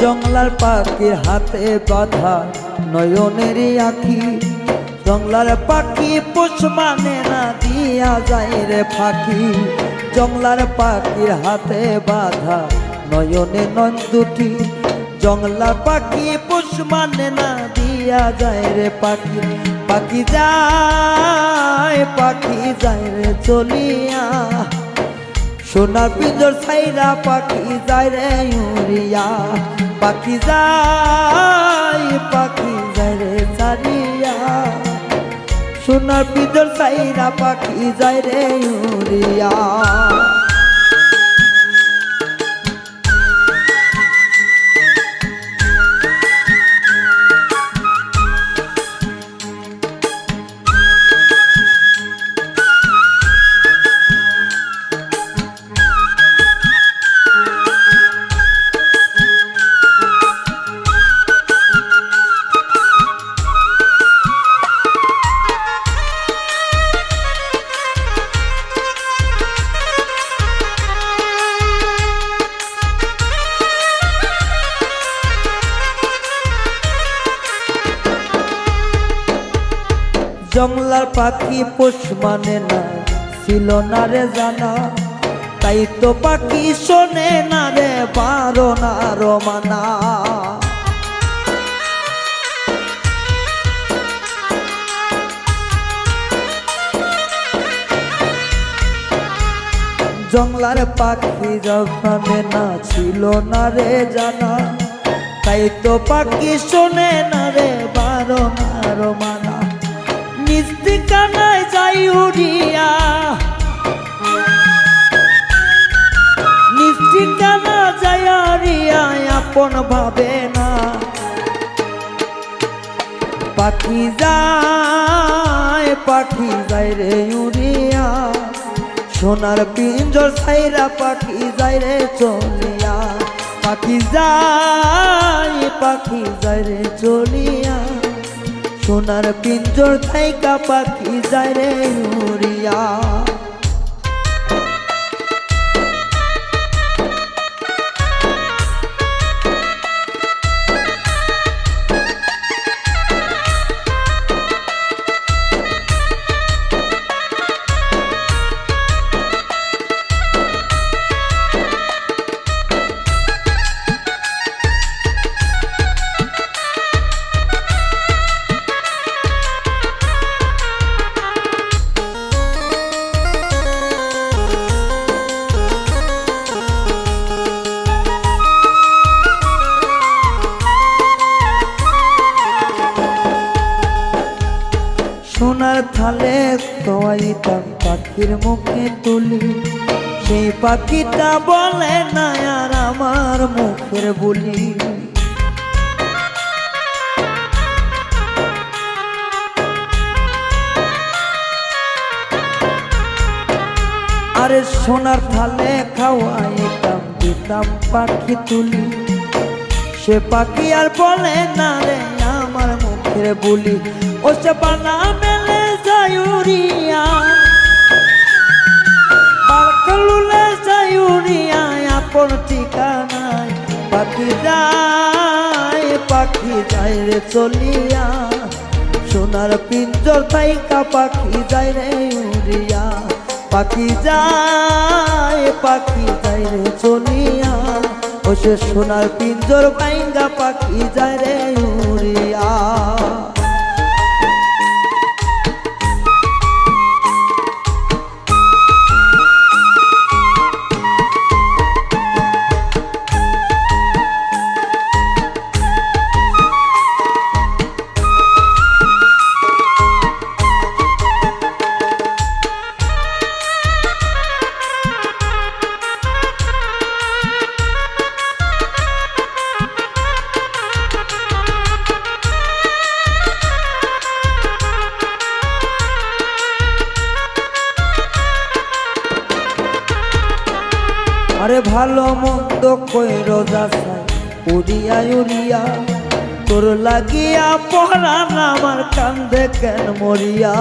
জংলার পাখির হাতে বাঁধা নয়নেরই আঁখি, জংলার পাখি পোষ মানে না দিয়া যায় রে ফাঁকি। জংলার পাখির হাতে বাঁধা নয়নে নয়ন দুটি, জংলার পাখি পোষ মানে না দিয়া যায় রে পাখি। পাখি যায় রে চলিয়া, সোনার পিঞ্জর ছাইরা পাখি যায় রে উড়িয়া। পাখি যায় রে ছাড়িয়া, সোনার পিঞ্জর ছাইরা পাখি যায় রে উড়িয়া। জংলার পাখি পোষ মানে না ছিল না রে জানা, তাই তো পাখি শোনে না রে বারণার মানা। জংলার পাখি জানে না ছিল না রে জানা, তাই তো পাখি শোনে না রে বারণার মানা। নিজ ঠিকানায় যাই উড়িয়া, নিজ ঠিকানা যাই উড়িয়া, আপন ভাবে না। পাখি যায় রে উড়িয়া, সোনার পিঞ্জর ছাইরা পাখি যায় রে চলিয়া। পাখি যায় রে চলিয়া, সোনার পিঞ্জর থাইকা পাখি যায় রে উড়িয়া। সোনার থালে খাওয়াইতাম পাখির মুখে তুলি, সেই পাখিটা বলে না আর আমার মুখের বুলি। আরে সোনার থালে খাওয়াইতাম দিতাম পাখি তুলি, সে পাখি আর বলে না রে আমার মুখের বুলি। ও সে বানা মেলে যায় উড়িয়া, পালকলুলে যায় উড়িয়া, আপন ঠিকানায় পাখি যায় রে চলিয়া। সোনার পিঞ্জর থাইকা পাখি যায় রে উড়িয়া। পাখি যায় রে চলিয়া, ও সে সোনার পিঞ্জর ভাইঙ্গা পাখি যায় রে উড়িয়া। আরে ভালো মন্দ কইরো যাচাই উড়িয়া উড়িয়া, তোর লাগিয়া পরাণ আমার কান্দে কেন মরিয়া।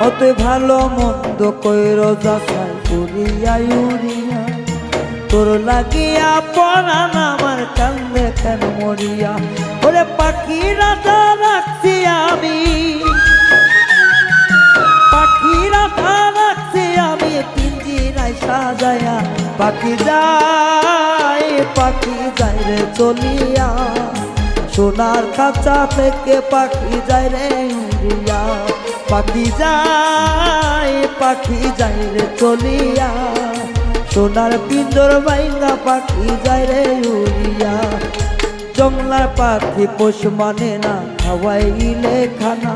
অত ভালো মন্দ কইর যাচাই করিয়া ইউরিয়া তোর লাগিয়া পরাণ আমার কান্দে কেন মরিয়া ওরে পাখি রাজা রাখছি আমি পাখি রাজা রাখছি আমি পিঞ্জিরায় সাজায়া পাখি যায় রে চলিয়া সোনার খাঁচা থেকে পাখি যায় রে উড়িয়া পাখি যায় রে চলিয়া সোনার পিঞ্জর বাইঙ্গা পাখি যায় রে উড়িয়া জংলার পাখি পোষ মানে না খাওয়াইলে খানা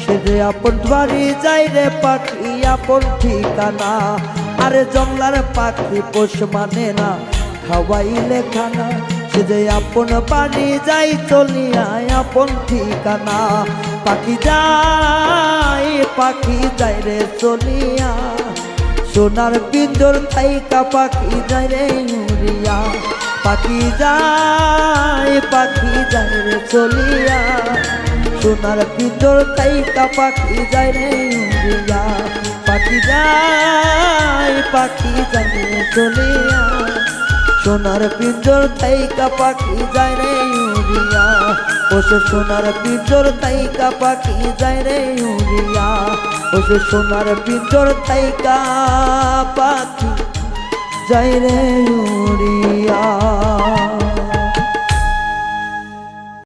সে যে আপন বাড়ি যায় রে পাখি আপন ঠিকানা আরে জংলার পাখি পোষ মানে না খাওয়াইলে খানা সে যে আপন বাড়ি যাই চলিয়া আপন ঠিকানা পাখি যায় রে চলিয়া সোনার পিঞ্জর থাইকা পাখি যায় রে উড়িয়া পাখি যায় রে চলিয়া সোনার পিঞ্জর থাইকা পাখি যায় রে উড়িয়া পাখি যায় রে চলিয়া সোনার পিঞ্জর থাইকা পাখি যায় রে উড়িয়া ওসে সোনার পিঞ্জর থাইকা পাখি যায় রে উড়িয়া ওসে সোনার পিঞ্জর থাইকা পাখি যায় রে উড়িয়া।